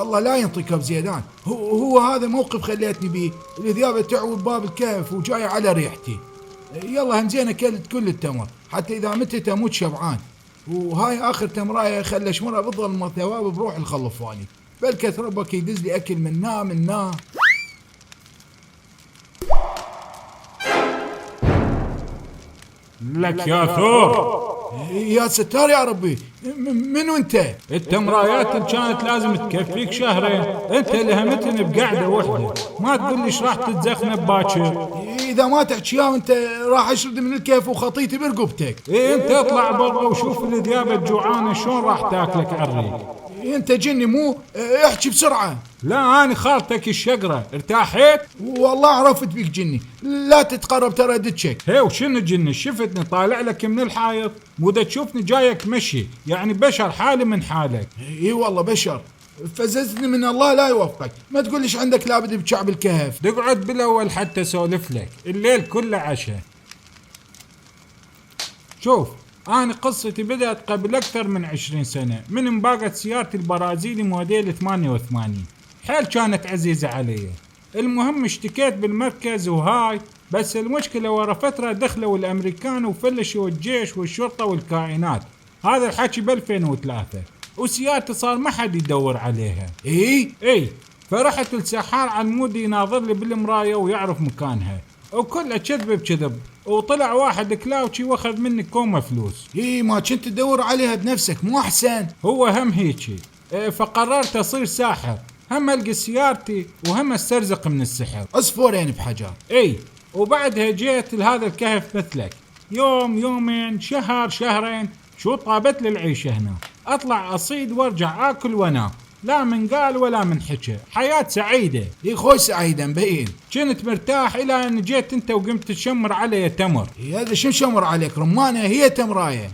الله لا ينطيك بزيدان، هو هذا موقف خليتني بيه. الذيابة تعود باب الكهف وجاية على ريحتي. يلا همزين اكلت كل التمر حتى اذا متت اموت شبعان. وهاي اخر تمرايه خلى شمرها بظل ثواب بروح الخلفاني. بلكت ربك يدز لي اكل منا. لك يا ثور. يا ستار يا ربي، منو انت؟ التمرايات اللي كانت لازم تكفيك شهرين انت لهمتني بقعده وحده، ما تقول لي ايش راح تتزخنب باكر. اذا ما تحكي يا انت راح اشرد من الكيف وخطيتي برقبتك. انت اطلع برا وشوف الذيابه الجوعانه شلون راح تاكلك عالريق. انت جني مو احكي بسرعه. لا انا خالتك الشقره، ارتاحت؟ والله عرفت بيك جني، لا تتقرب ترى دتشك. هي وشنو جني؟ شفتني طالع لك من الحائط؟ مو دا تشوفني جايك مشي، يعني بشر حالي من حالك. اي والله بشر، فززني من الله لا يوفقك. ما تقوليش عندك لابد بشعب الكهف. تقعد بالاول حتى اسولف لك، الليل كله عشاء. شوف أنا قصتي بدأت قبل أكثر من 20 سنة، من انباقت سيارتي البرازيلي موديل 88، حيل كانت عزيزة علي. المهم اشتكيت بالمركز وهاي، بس المشكلة ورا فترة دخلوا الأمريكان وفلشوا الجيش والشرطة والكائنات. هذا الحكي ب2003، وسيارتي صار ما حد يدور عليها. اي فرحت لسحار علمودي يناظر لي بالمراية ويعرف مكانها، وكله كذب بكذب، وطلع واحد كلاوتشي واخذ مني كومة فلوس. ما كنت تدور عليها بنفسك مو احسن؟ هو هم هيجي. فقررت اصير ساحر، هم القى سيارتي وهم استرزق من السحر. عصفورين بحجر. وبعدها جيت لهذا الكهف مثلك، يوم يومين شهر شهرين، شو طابت لي العيشة هنا. اطلع اصيد وارجع اكل وانام، لا من قال ولا من حكى، حياة سعيدة. خوش سعيدة مبين. كنت مرتاح الى ان جيت انت وقمت تشمر علي تمر. هذا شو شمر عليك؟ رمانة هي تمراية.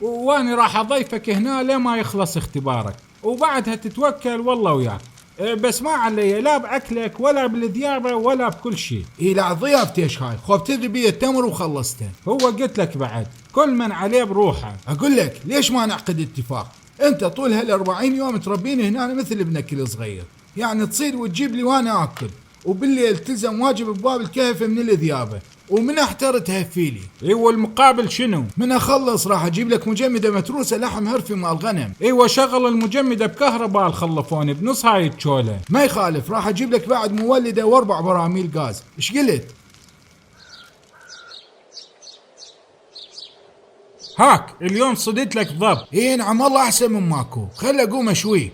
وانا راح اضيفك هنا لما يخلص اختبارك، وبعدها تتوكل والله وياك. بس ما علي لا باكلك ولا بالذيابة ولا بكل شيء. لا ضيافتي ايش هاي؟ خب تدري بي التمر وخلصته. هو قلت لك بعد كل من عليه بروحه. اقول لك ليش ما نعقد اتفاق؟ انت طول هال40 يوم تربيني هنا مثل ابنك الصغير، يعني تصيد وتجيب لي وانا اكل، وبالليل تلزم واجب بباب الكهف من الذيابه، ومن احتر تهفيلي. والمقابل شنو؟ من اخلص راح اجيب لك مجمده متروسه لحم هرفي مال غنم. شغل المجمده بكهرباء الخلفوني بنص هاي التشوله. ما يخالف، راح اجيب لك بعد مولده و4 براميل غاز. ايش قلت؟ هاك اليوم صدت لك ضب. نعم والله احسن من ماكو. خل اقوم اشوي.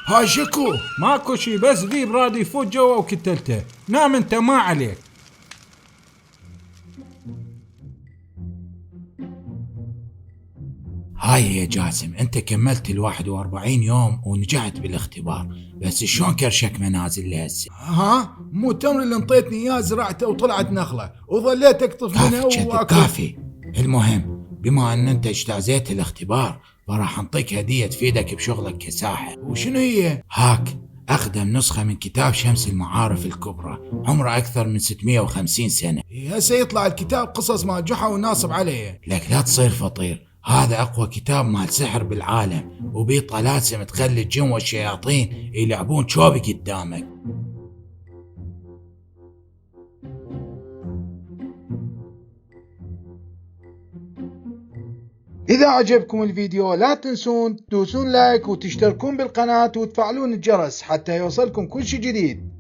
هاي شكو؟ ماكو شي، بس ذيب رادي يفوت جوا وكتلته. نام انت ما عليك. هاي يا جاسم، انت كملت ال41 يوم ونجحت بالاختبار، بس شلون كرشك منازل لهسه؟ مو التمر اللي انطيتني اياه زرعته وطلعت نخله وظليت اقطف منها واكل. كافي. المهم بما ان انت اجتازيت الاختبار فراح انطيك هدية تفيدك بشغلك كساحر. وشنو هي؟ هاك اقدم نسخة من كتاب شمس المعارف الكبرى، عمره اكثر من 650 سنة. هسه يطلع الكتاب قصص مال جحا وناصب عليه. لك لا تصير فطير، هذا اقوى كتاب مال سحر بالعالم، وبيه طلاسم تخلي الجن والشياطين يلعبون شوبي قدامك. إذا عجبكم الفيديو لا تنسون تدوسون لايك وتشتركون بالقناة وتفعلون الجرس حتى يوصلكم كل شي جديد.